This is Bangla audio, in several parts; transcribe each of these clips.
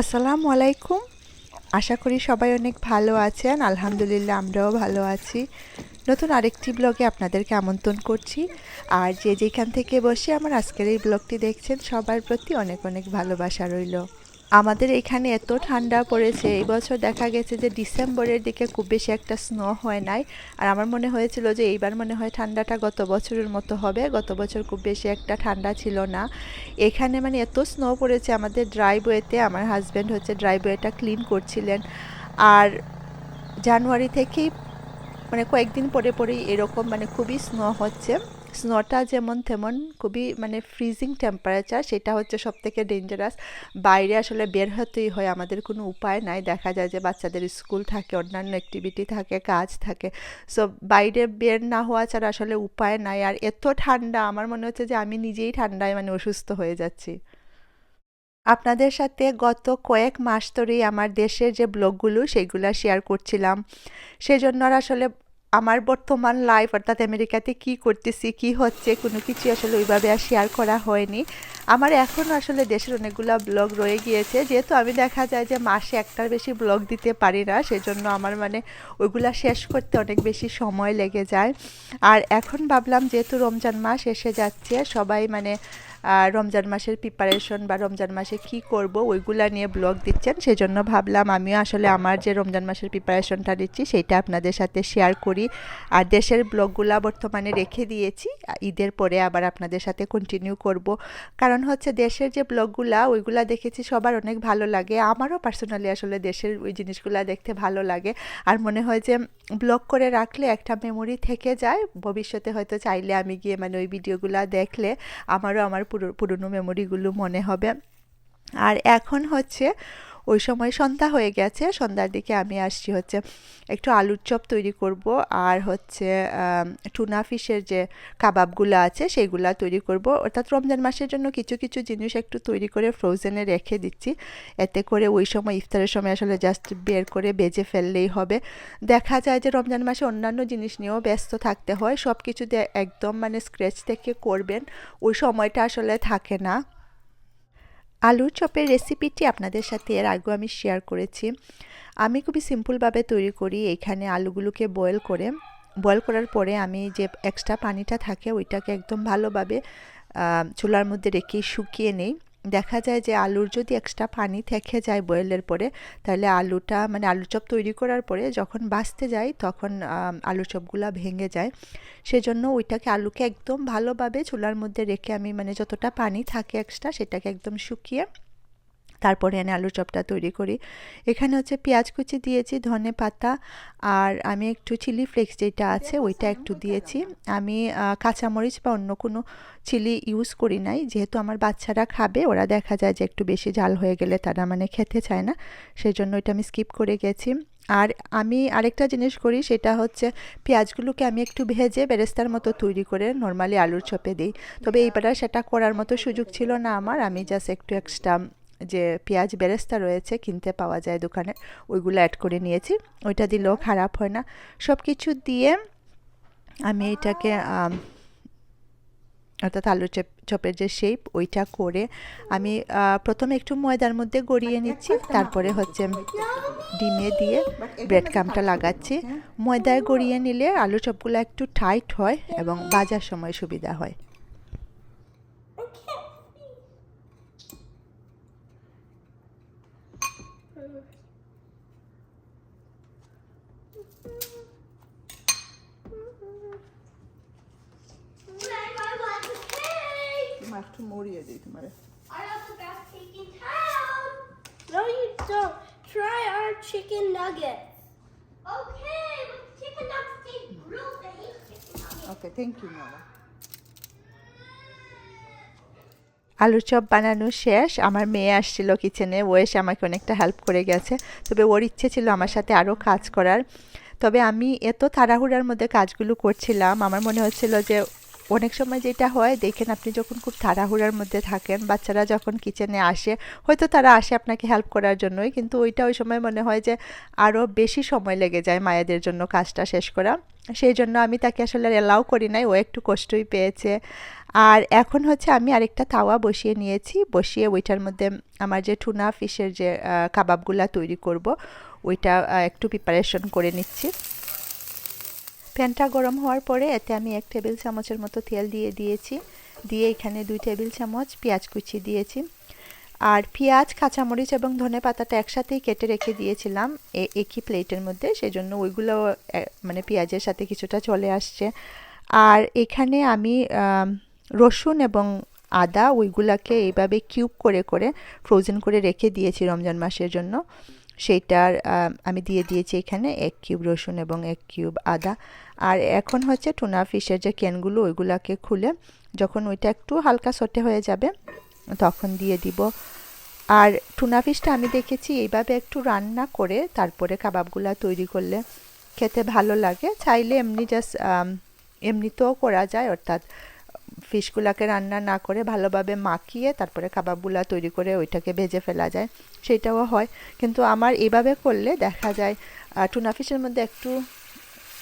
আসসালামু আলাইকুম। আশা করি সবাই অনেক ভালো আছেন। আলহামদুলিল্লাহ আমরাও ভালো আছি। নতুন আরেকটি ব্লগে আপনাদেরকে আমন্ত্রণ করছি। আর যে যেখান থেকে বসে আমার আজকের এই ব্লগটি দেখছেন সবার প্রতি অনেক অনেক ভালোবাসা রইল। আমাদের এখানে এত ঠান্ডা পড়েছে এই বছর, দেখা গেছে যে ডিসেম্বরের দিকে খুব বেশি একটা স্নো হয় নাই। আর আমার মনে হয়েছিল যে এইবার মনে হয় ঠান্ডাটা গত বছরের মতো হবে। গত বছর খুব বেশি একটা ঠান্ডা ছিল না এখানে, মানে এত স্নো পড়েছে আমাদের ড্রাইভওয়েতে। আমার হাজব্যান্ড হচ্ছে ড্রাইভওয়েটা ক্লিন করছিলেন। আর জানুয়ারি থেকেই মানে কয়েকদিন পরে পরেই এরকম মানে খুবই স্নো হচ্ছে। স্নোটা যেমন তেমন খুবই মানে ফ্রিজিং টেম্পারেচার, সেটা হচ্ছে সবথেকে ডেঞ্জারাস। বাইরে আসলে বের হতেই হয়, আমাদের কোনো উপায় নাই। দেখা যায় যে বাচ্চাদের স্কুল থাকে, অন্যান্য অ্যাক্টিভিটি থাকে, কাজ থাকে। সো বাইরে বের না হওয়া ছাড়া আসলে উপায় নাই। আর এত ঠান্ডা, আমার মনে হচ্ছে যে আমি নিজেই ঠান্ডায় মানে অসুস্থ হয়ে যাচ্ছি। আপনাদের সাথে গত কয়েক মাস ধরেই আমার দেশের যে ব্লগগুলো সেগুলো শেয়ার করছিলাম। সেজন্য আর আসলে আমার বর্তমান লাইফ অর্থাৎ আমেরিকাতে কি করতেছি, কি হচ্ছে, কোনো কিছু আসলে ওইভাবে আর শেয়ার করা হয়নি। আমার এখনও আসলে দেশের অনেকগুলো ব্লগ রয়ে গিয়েছে, যেহেতু আমি দেখা যায় যে মাসে একটার বেশি ব্লগ দিতে পারি না, সেজন্য আমার মানে ওইগুলা শেষ করতে অনেক বেশি সময় লেগে যায়। আর এখন ভাবলাম যেহেতু রমজান মাস এসে যাচ্ছে, সবাই মানে রমজান মাসের প্রিপারেশন বা রমজান মাসে কি করব ওইগুলা নিয়ে ব্লগ দিচ্ছেন, সেজন্য ভাবলাম আমিও আসলে আমার যে রমজান মাসের প্রিপারেশনটা দিচ্ছি সেইটা আপনাদের সাথে শেয়ার করি। আর দেশের ব্লগগুলা বর্তমানে রেখে দিয়েছি, ঈদের পরে আবার আপনাদের সাথে কন্টিনিউ করব। কারণ হচ্ছে দেশের যে ব্লগগুলা ওইগুলা দেখেছি সবার অনেক ভালো লাগে, আমারও পার্সোনালি আসলে দেশের ওই জিনিসগুলা দেখতে ভালো লাগে। আর মনে হয় যে ব্লগ করে রাখলে একটা মেমোরি থেকে যায়, ভবিষ্যতে হয়তো চাইলে আমি গিয়ে মানে ওই ভিডিওগুলা দেখলে আমারও আমার পুরনো মেমোরিগুলো মনে হবে। আর এখন হচ্ছে ওই সময় সন্ধ্যা হয়ে গেছে, সন্ধ্যার দিকে আমি আসছি হচ্ছে একটু আলুর চপ তৈরি করব। আর হচ্ছে টুনা ফিশের যে কাবাবগুলো আছে সেইগুলা তৈরি করব। অর্থাৎ রমজান মাসের জন্য কিছু কিছু জিনিস একটু তৈরি করে ফ্রোজেনে রেখে দিচ্ছি, এতে করে ওই সময় ইফতারের সময় আসলে জাস্ট বের করে বেজে ফেললেই হবে। দেখা যায় যে রমজান মাসে অন্যান্য জিনিস নিয়েও ব্যস্ত থাকতে হয়, সব কিছু একদম মানে স্ক্র্যাচ থেকে করবেন ওই সময়টা আসলে থাকে না। আলুর চপের রেসিপিটি আপনাদের সাথে এর আগেও আমি শেয়ার করেছি। আমি খুবই সিম্পলভাবে তৈরি করি। এখানে আলুগুলোকে বয়েল করার পরে আমি যে এক্সট্রা পানিটা থাকে ওইটাকে একদম ভালোভাবে চুলার মধ্যে রেখে শুকিয়ে নেই। দেখা যায় যে আলুর যদি এক্সট্রা পানি থেকে যায় বয়েলের পরে, তাহলে আলুটা মানে আলুর চপ তৈরি করার পরে যখন ভাজতে যাই তখন আলুর চপগুলা ভেঙে যায়। সেজন্য ওইটাকে আলুকে একদম ভালোভাবে চুলার মধ্যে রেখে আমি মানে যতটা পানি থাকে এক্সট্রা সেটাকে একদম শুকিয়ে তারপরে এনে আলুর চপটা তৈরি করি। এখানে হচ্ছে পেঁয়াজ কুচি দিয়েছি, ধনে পাতা, আর আমি একটু চিলি ফ্লেক্স যেটা আছে ওইটা একটু দিয়েছি। আমি কাঁচামরিচ বা অন্য কোনো চিলি ইউজ করি নাই, যেহেতু আমার বাচ্চারা খাবে, ওরা দেখা যায় যে একটু বেশি ঝাল হয়ে গেলে তারা মানে খেতে চায় না, সেই জন্য এটা আমি স্কিপ করে গেছি। আর আমি আরেকটা জিনিস করি, সেটা হচ্ছে পেঁয়াজগুলোকে আমি একটু ভেজে বেরেস্তার মতো তৈরি করে নর্মালি আলুর চপে দিই। তবে এইবার সেটা করার মতো সুযোগ ছিল না আমার, আমি জাস্ট একটু এক্সট্রা যে পেঁয়াজ বেরেস্তা রয়েছে কিনতে পাওয়া যায় দোকানে, ওইগুলো অ্যাড করে নিয়েছি। ওইটা দিলেও খারাপ হয় না। সব কিছু দিয়ে আমি এটাকে অর্থাৎ আলু চপের যে শেপ ওইটা করে আমি প্রথমে একটু ময়দার মধ্যে গড়িয়ে নিচ্ছি, তারপরে হচ্ছে ডিমে দিয়ে ব্রেড ক্রাম্বটা লাগাচ্ছি। ময়দায় গড়িয়ে নিলে আলু চপগুলো একটু টাইট হয় এবং ভাজার সময় সুবিধা হয়। একটু মরিয়ে দিই তোমার। I have the best cake in town. No, you don't. Try our chicken nuggets. Okay, but the chicken nuggets taste grilled. I hate chicken nuggets. Okay, thank you মামা। আলুর চপ বানানো শেষ। আমার মেয়ে আসছিল কিচেনে, ও এসে আমাকে অনেকটা হেল্প করে গেছে। তবে ওর ইচ্ছে ছিল আমার সাথে আরও কাজ করার। তবে আমি এত তাড়াহুড়ার মধ্যে কাজগুলো করছিলাম, আমার মনে হচ্ছিল যে অনেক সময় যেটা হয় দেখেন, আপনি যখন খুব তাড়াহুড়ার মধ্যে থাকেন, বাচ্চারা যখন কিচেনে আসে, হয়তো তারা আসে আপনাকে হেল্প করার জন্যই, কিন্তু ওইটা ওই সময় মনে হয় যে আরও বেশি সময় লেগে যায় মায়েদের জন্য কাজটা শেষ করা। সেই জন্য আমি তাকে আসলে অ্যালাউ করি নাই, ও একটু কষ্টই পেয়েছে। আর এখন হচ্ছে আমি আরেকটা তাওয়া বসিয়ে নিয়েছি, বসিয়ে ওইটার মধ্যে আমার যে টুনা ফিশের যে কাবাবগুলা তৈরি করব, ওইটা একটু প্রিপারেশন করে নিচ্ছি। প্যানটা গরম হওয়ার পরে এতে আমি 1 টেবিল চামচের মতো তেল দিয়ে দিয়েছি, দিয়ে এখানে 2 টেবিল চামচ পেঁয়াজ কুচি দিয়েছি। আর পেঁয়াজ, কাঁচামরিচ এবং ধনে পাতাটা একসাথেই কেটে রেখে দিয়েছিলাম একই প্লেটের মধ্যে, সেই জন্য ওইগুলো মানে পেঁয়াজের সাথে কিছুটা চলে আসছে। আর এখানে আমি রসুন এবং আদা ওইগুলাকে এইভাবে কিউব করে করে ফ্রোজেন করে রেখে দিয়েছি রমজান মাসের জন্য। সেইটার আমি দিয়ে দিয়েছি এখানে 1 কিউব রসুন এবং 1 কিউব আদা। আর এখন হচ্ছে টুনা ফিশের যে ক্যানগুলো ওইগুলাকে খুলে যখন ওইটা একটু হালকা সটে হয়ে যাবে তখন দিয়ে দিব। আর টুনা ফিশটা আমি দেখেছি এইভাবে একটু রান্না করে তারপরে কাবাবগুলা তৈরি করলে খেতে ভালো লাগে। চাইলে এমনি জাস্ট এমনিতেও করা যায়, অর্থাৎ ফিশগুলাকে রান্না না করে ভালোভাবে মাখিয়ে তারপরে কাবাবগুলা তৈরি করে ওইটাকে ভেজে ফেলা যায়, সেটাও হয়। কিন্তু আমার এভাবে করলে দেখা যায় টুনা ফিশের মধ্যে একটু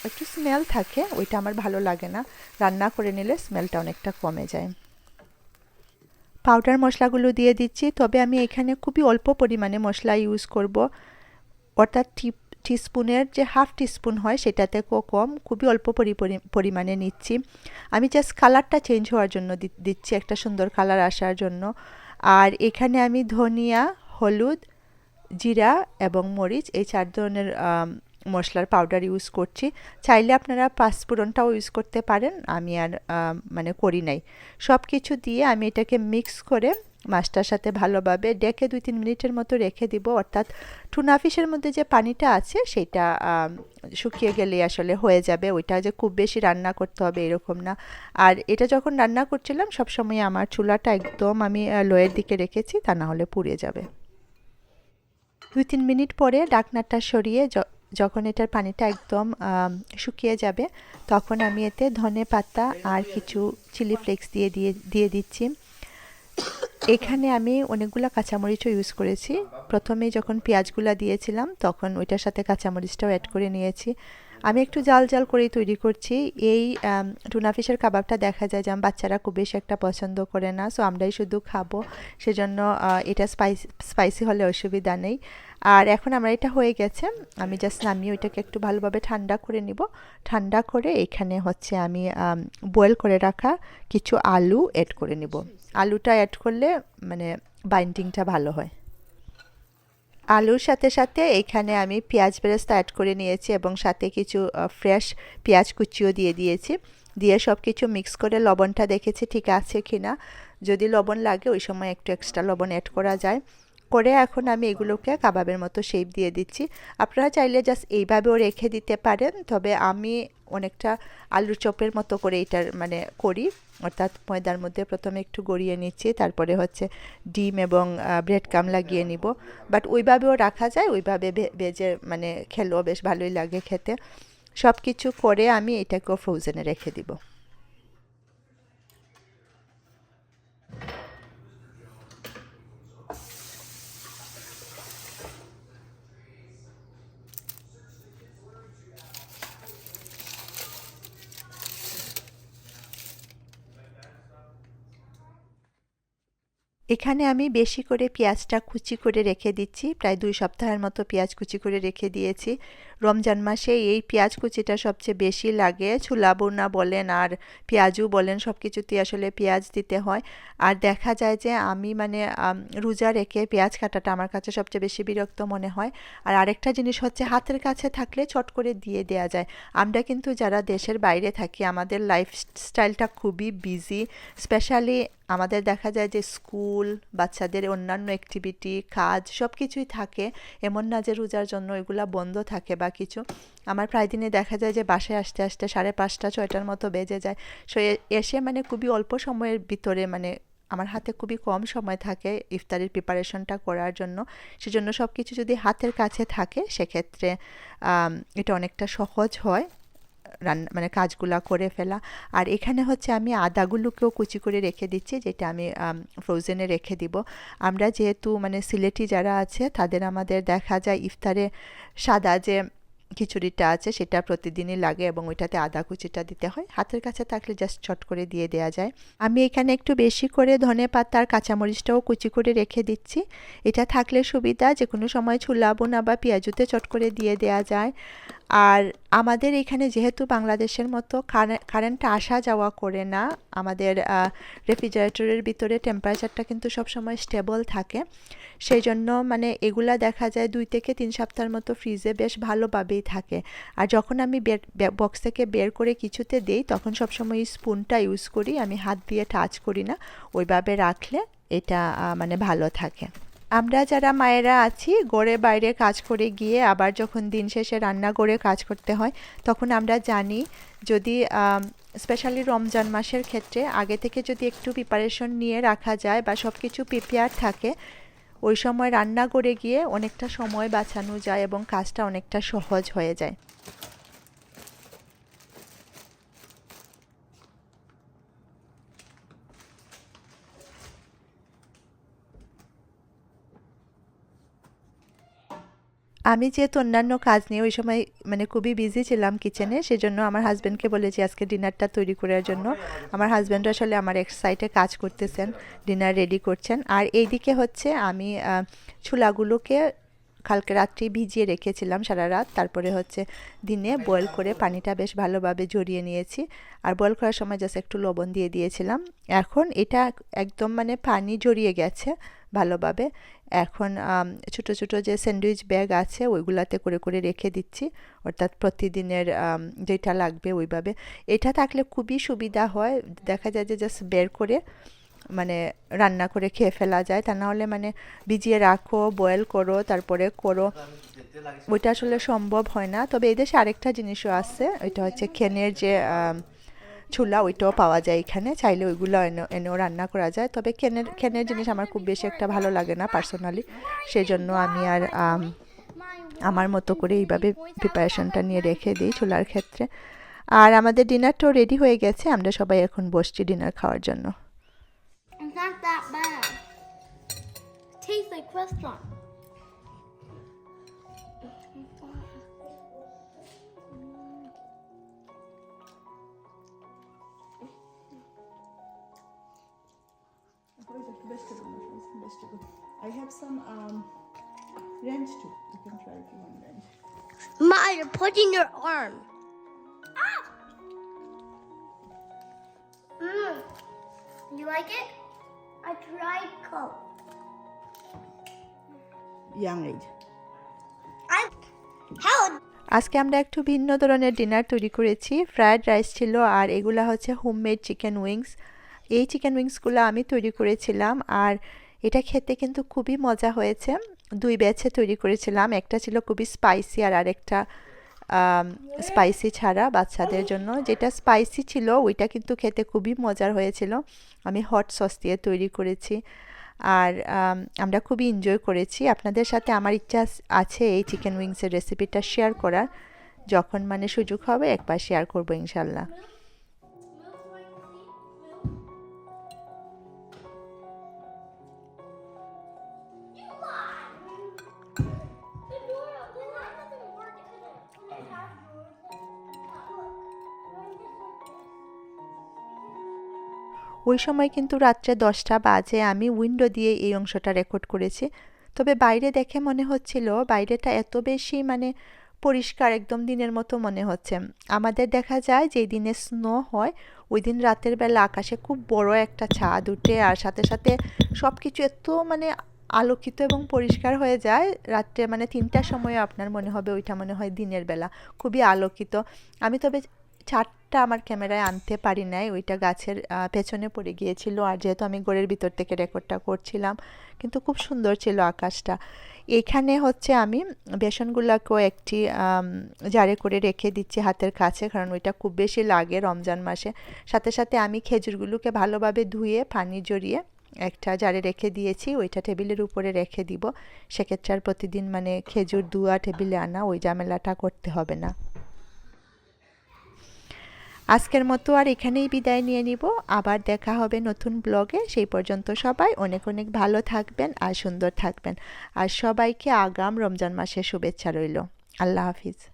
একটু স্মেল থাকে, ওইটা আমার ভালো লাগে না। রান্না করে নিলে স্মেলটা অনেকটা কমে যায়। পাউডার মশলাগুলো দিয়ে দিচ্ছি, তবে আমি এখানে খুবই অল্প পরিমাণে মশলা ইউজ করব, অর্থাৎ টিস্পুনের যে হাফ টিস্পুন হয় সেটাতে কম, খুবই অল্প পরিমাণে নিচ্ছি। আমি জাস্ট কালারটা চেঞ্জ হওয়ার জন্য দিচ্ছি, একটা সুন্দর কালার আসার জন্য। আর এখানে আমি ধনিয়া, হলুদ, জিরা এবং মরিচ এই 4 ধরনের মশলার পাউডার ইউজ করছি। চাইলে আপনারা পাঁচফোড়নটাও ইউজ করতে পারেন, আমি আর মানে করি নাই। সব কিছু দিয়ে আমি এটাকে মিক্স করে মাছটার সাথে ভালোভাবে ডেকে 2-3 মিনিটের মতো রেখে দিব, অর্থাৎ টুনা ফিশের মধ্যে যে পানিটা আছে সেটা শুকিয়ে গেলেই আসলে হয়ে যাবে, ওইটা যে খুব বেশি রান্না করতে হবে এরকম না। আর এটা যখন রান্না করছিলাম সবসময় আমার চুলাটা একদম আমি লোয়ের দিকে রেখেছি, তা না হলে পুড়ে যাবে। 2-3 মিনিট পরে ঢাকনাটা সরিয়ে যখন এটার পানিটা একদম শুকিয়ে যাবে তখন আমি এতে ধনে পাতা আর কিছু চিলি ফ্লেক্স দিয়ে দিচ্ছি। এখানে আমি অনেকগুলা কাঁচামরিচও ইউজ করেছি। প্রথমেই যখন পেঁয়াজগুলা দিয়েছিলাম তখন ওইটার সাথে কাঁচামরিচটাও অ্যাড করে নিয়েছি। আমি একটু জাল জাল করেই তৈরি করছি। এই টুনা ফিশের কাবাবটা দেখা যায় যে বাচ্চারা খুব বেশি একটা পছন্দ করে না, সো আমরাই শুধু খাবো, সেজন্য এটা স্পাইসি হলে অসুবিধা নেই। আর এখন আমার এটা হয়ে গেছে, আমি জাস্ট নামিয়ে ওইটাকে একটু ভালোভাবে ঠান্ডা করে নিব। ঠান্ডা করে এখানে হচ্ছে আমি বয়েল করে রাখা কিছু আলু অ্যাড করে নিব। আলুটা অ্যাড করলে মানে বাইন্ডিংটা ভালো হয়। আলুর সাথে সাথে এখানে আমি পেঁয়াজ বেরেস্তা অ্যাড করে নিয়েছি এবং সাথে কিছু ফ্রেশ পেঁয়াজ কুচিও দিয়ে দিয়েছি। দিয়ে সব কিছু মিক্স করে লবণটা দেখেছি ঠিক আছে কি না, যদি লবণ লাগে ওই সময় একটু এক্সট্রা লবণ অ্যাড করা যায়। করে এখন আমি এগুলোকে কাবাবের মতো শেপ দিয়ে দিচ্ছি। আপনারা চাইলে জাস্ট এইভাবেও রেখে দিতে পারেন, তবে আমি অনেকটা আলুর চপের মতো করে এটার মানে করি, অর্থাৎ ময়দার মধ্যে প্রথমে একটু গড়িয়ে নিচ্ছি, তারপরে হচ্ছে ডিম এবং ব্রেড ক্রাম্ব লাগিয়ে নিব। বাট ওইভাবেও রাখা যায়, ওইভাবে ভেজে মানে খেলেও বেশ ভালোই লাগে খেতে। সব কিছু করে আমি এটাকেও ফ্রোজেনে রেখে দিব। এখানে আমি বেশি করে পেঁয়াজটা কুচি করে রেখে দিচ্ছি, প্রায় 2 সপ্তাহের মতো পেঁয়াজ কুচি করে রেখে দিয়েছি। রমজান মাসে এই পেঁয়াজ কুচিটা সবচেয়ে বেশি লাগে, ছোলা বোনা বলেন আর পেঁয়াজু বলেন, সব কিছুতেই আসলে পেঁয়াজ দিতে হয়। আর দেখা যায় যে আমি মানে রোজা রেখে পেঁয়াজ কাটাটা আমার কাছে সবচেয়ে বেশি বিরক্ত মনে হয়। আর আরেকটা জিনিস হচ্ছে হাতের কাছে থাকলে চট করে দিয়ে দেওয়া যায়। আমরা কিন্তু যারা দেশের বাইরে থাকি আমাদের লাইফস্টাইলটা খুবই বিজি, স্পেশালি আমাদের দেখা যায় যে স্কুল, বাচ্চাদের অন্যান্য অ্যাক্টিভিটি, কাজ সব কিছুই থাকে, এমন না যে রোজার জন্য এগুলা বন্ধ থাকে বা কিছু। আমার প্রায় দিনে দেখা যায় যে বাসায় আসতে আসতে 5:30-6টার মতো বেজে যায়। সো এসে মানে খুবই অল্প সময়ের ভিতরে মানে আমার হাতে খুবই কম সময় থাকে ইফতারের প্রিপারেশনটা করার জন্য, সেজন্য সব কিছু যদি হাতের কাছে থাকে সেক্ষেত্রে এটা অনেকটা সহজ হয় রান্না মানে কাজগুলা করে ফেলা। আর এখানে হচ্ছে আমি আদাগুলোকেও কুচি করে রেখে দিচ্ছি, যেটা আমি ফ্রোজেনে রেখে দিব। আমরা যেহেতু মানে সিলেটি যারা আছে তাদের আমাদের দেখা যায় ইফতারে সাদা যে খিচুড়িটা আছে সেটা প্রতিদিনই লাগে এবং ওইটাতে আদা কুচিটা দিতে হয়, হাতের কাছে থাকলে জাস্ট চট করে দিয়ে দেওয়া যায়। আমি এখানে একটু বেশি করে ধনে পাতা আর কাঁচামরিচটাও কুচি করে রেখে দিচ্ছি। এটা থাকলে সুবিধা, যে কোনো সময় ছোলা বোনা বা পেঁয়াজুতে চট করে দিয়ে দেওয়া যায়। আর আমাদের এখানে যেহেতু বাংলাদেশের মতো কারেন্ট আসা যাওয়া করে না, আমাদের রেফ্রিজারেটরের ভিতরে টেম্পারেচারটা কিন্তু সবসময় স্টেবল থাকে, সেই জন্য মানে এগুলা দেখা যায় 2 থেকে 3 সপ্তাহের মতো ফ্রিজে বেশ ভালোভাবেই থাকে। আর যখন আমি বক্স থেকে বের করে কিছুতে দেই তখন সবসময় স্পুনটা ইউজ করি, আমি হাত দিয়ে টাচ করি না, ওইভাবে রাখলে এটা মানে ভালো থাকে। আমরা যারা মায়েরা আছি ঘরে বাইরে কাজ করে গিয়ে আবার যখন দিন শেষে রান্নাঘরে কাজ করতে হয় তখন আমরা জানি যদি স্পেশালি রমজান মাসের ক্ষেত্রে আগে থেকে যদি একটু প্রিপারেশন নিয়ে রাখা যায় বা সব কিছু প্রিপেয়ার থাকে, ওই সময় রান্না করে গিয়ে অনেকটা সময় বাঁচানো যায় এবং কাজটা অনেকটা সহজ হয়ে যায়। আমি যেহেতু অন্যান্য কাজ নিয়ে ওই সময় মানে খুবই বিজি ছিলাম কিচেনে, সেজন্য আমার হাজব্যান্ডকে বলেছি আজকে ডিনারটা তৈরি করার জন্য। আমার হাজব্যান্ড আসলে আমার এক সাইডে কাজ করতেছেন, ডিনার রেডি করছেন। আর এইদিকে হচ্ছে আমি ছোলাগুলোকে কালকে রাত্রি ভিজিয়ে রেখেছিলাম সারা রাত, তারপরে হচ্ছে দিনে বয়েল করে পানিটা বেশ ভালোভাবে ঝরিয়ে নিয়েছি। আর বয়েল করার সময় জাস্ট একটু লবণ দিয়ে দিয়েছিলাম। এখন এটা একদম মানে পানি জড়িয়ে গেছে ভালোভাবে। এখন ছোট ছোট যে স্যান্ডউইচ ব্যাগ আছে ওইগুলাতে করে করে রেখে দিচ্ছি, অর্থাৎ প্রতিদিনের যেটা লাগবে ওইভাবে। এটা থাকলে খুবই সুবিধা হয়, দেখা যায় যে জাস্ট বের করে মানে রান্না করে খেয়ে ফেলা যায়, তা না হলে মানে ভিজিয়ে রাখো, বয়েল করো, তারপরে করো, ওইটা আসলে সম্ভব হয় না। তবে এদেশে আরেকটা জিনিসও আছে, ওইটা হচ্ছে খেনের যে ছোলা, ওইটাও পাওয়া যায় এখানে, চাইলে ওইগুলো এনেও রান্না করা যায়। তবে খেনের জিনিস আমার খুব বেশি একটা ভালো লাগে না পার্সোনালি, সেই জন্য আমি আর আমার মতো করে এইভাবে প্রিপারেশনটা নিয়ে রেখে দিই ছোলার ক্ষেত্রে। আর আমাদের ডিনারটাও রেডি হয়ে গেছে, আমরা সবাই এখন বসছি ডিনার খাওয়ার জন্য। It's not that bad. Tastes like restaurant. I have some ranch too. You can try if you want ranch. Ma, you're putting your arm. Ah! You like it? I tried Coke. Young age. How? আজকে আমরা একটু ভিন্ন ধরনের ডিনার তৈরি করেছি। ফ্রায়েড রাইস ছিল আর এগুলা হচ্ছে হোমমেড চিকেন উইংস। এই চিকেন উইংসগুলো আমি তৈরি করেছিলাম আর এটা খেতে কিন্তু খুবই মজা হয়েছে। 2 ব্যাচে তৈরি করেছিলাম, একটা ছিল খুবই স্পাইসি আর আরেকটা স্পাইসি ছাড়া বাচ্চাদের জন্য। যেটা স্পাইসি ছিল ওইটা কিন্তু খেতে খুবই মজার হয়েছিল, আমি হট সস দিয়ে তৈরি করেছি আর আমরা খুবই এনজয় করেছি। আপনাদের সাথে আমার ইচ্ছা আছে এই চিকেন উইংসের রেসিপিটা শেয়ার করার, যখন মানে সুযোগ হবে একবার শেয়ার করবো ইনশাল্লাহ। ওই সময় কিন্তু রাত্রে 10টা বাজে, আমি উইন্ডো দিয়ে এই অংশটা রেকর্ড করেছি। তবে বাইরে দেখে মনে হচ্ছিল বাইরেটা এত বেশি মানে পরিষ্কার, একদম দিনের মতো মনে হচ্ছে। আমাদের দেখা যায় যে দিনে স্নো হয় ওই দিন রাতের বেলা আকাশে খুব বড় একটা চাঁদ উঠে আর সাথে সাথে সব কিছু এত মানে আলোকিত এবং পরিষ্কার হয়ে যায় রাত্রে, মানে 3টার সময় আপনার মনে হবে ওইটা মনে হয় দিনের বেলা, খুবই আলোকিত। আমি তবে চারটা আমার ক্যামেরায় আনতে পারি নাই, ওইটা গাছের পেছনে পড়ে গিয়েছিল, আর যেহেতু আমি ঘরের ভিতর থেকে রেকর্ডটা করছিলাম, কিন্তু খুব সুন্দর ছিল আকাশটা। এখানে হচ্ছে আমি বেসনগুলোকেও একটি জারে করে রেখে দিচ্ছি হাতের কাছে, কারণ ওইটা খুব বেশি লাগে রমজান মাসে। সাথে সাথে আমি খেজুরগুলোকে ভালোভাবে ধুয়ে পানি জড়িয়ে একটা জারে রেখে দিয়েছি, ওইটা টেবিলের উপরে রেখে দিব। সেক্ষেত্রে আর প্রতিদিন মানে খেজুর ধোয়া টেবিলে আনা ওই ঝামেলাটা করতে হবে না। আজকের মতো আর এখানেই বিদায় নিয়ে নিব। আবার দেখা হবে নতুন ব্লগে। সেই পর্যন্ত সবাই অনেক অনেক ভালো থাকবেন আর সুন্দর থাকবেন। আর সবাইকে আগাম রমজান মাসের শুভেচ্ছা রইল। আল্লাহ হাফিজ।